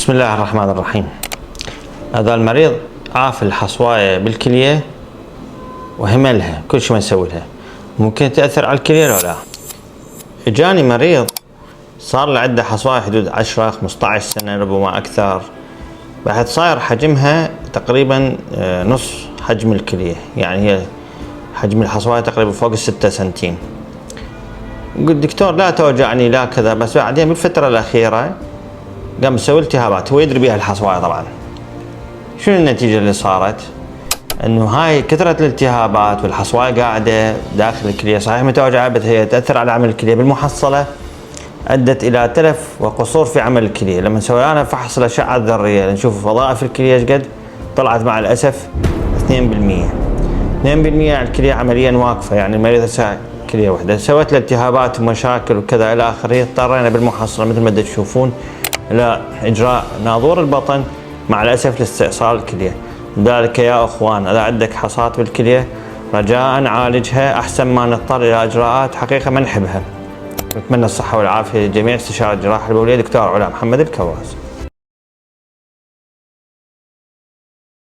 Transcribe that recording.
بسم الله الرحمن الرحيم. هذا المريض عاف الحصواية بالكلية وهملها كل شيء ما نسوي لها، ممكن تأثر على الكلية لو لا. اجاني مريض صار له عنده حصواية حدود 10-15 سنة ربما أكثر، بعد صاير حجمها تقريبا نص حجم الكلية، يعني هي حجم الحصواية تقريبا فوق 6 سنتيم. قلت دكتور لا توجعني لا كذا، بس بعدين بالفترة الأخيرة قام مسوي التهابات، هو يدري بها الحصواية طبعا. شنو النتيجة اللي صارت؟ انه هاي كثرة الالتهابات والحصواية قاعدة داخل الكلية، صحيح متوجعة بس هي تأثر على عمل الكلية، بالمحصلة أدت إلى تلف وقصور في عمل الكلية. لما سوينا أنا فحص الأشعة الذرية لنشوف وظائف الكلية ايش قد، طلعت مع الأسف 2%. 2% الكلية عمليا واقفة، يعني المريض هسه كلية واحدة سوت له التهابات ومشاكل وكذا إلى آخره. اضطرينا بالمحصلة مثل ما تشوفون إلى إجراء ناظور البطن مع الأسف لاستئصال الكلية. لذلك يا أخوان إذا عندك حصات بالكلية رجاء عالجها أحسن ما نضطر إلى إجراءات حقيقة ما نحبها. نتمنى الصحة والعافية للجميع. استشارة جراحة البولية دكتور علا محمد الكواس.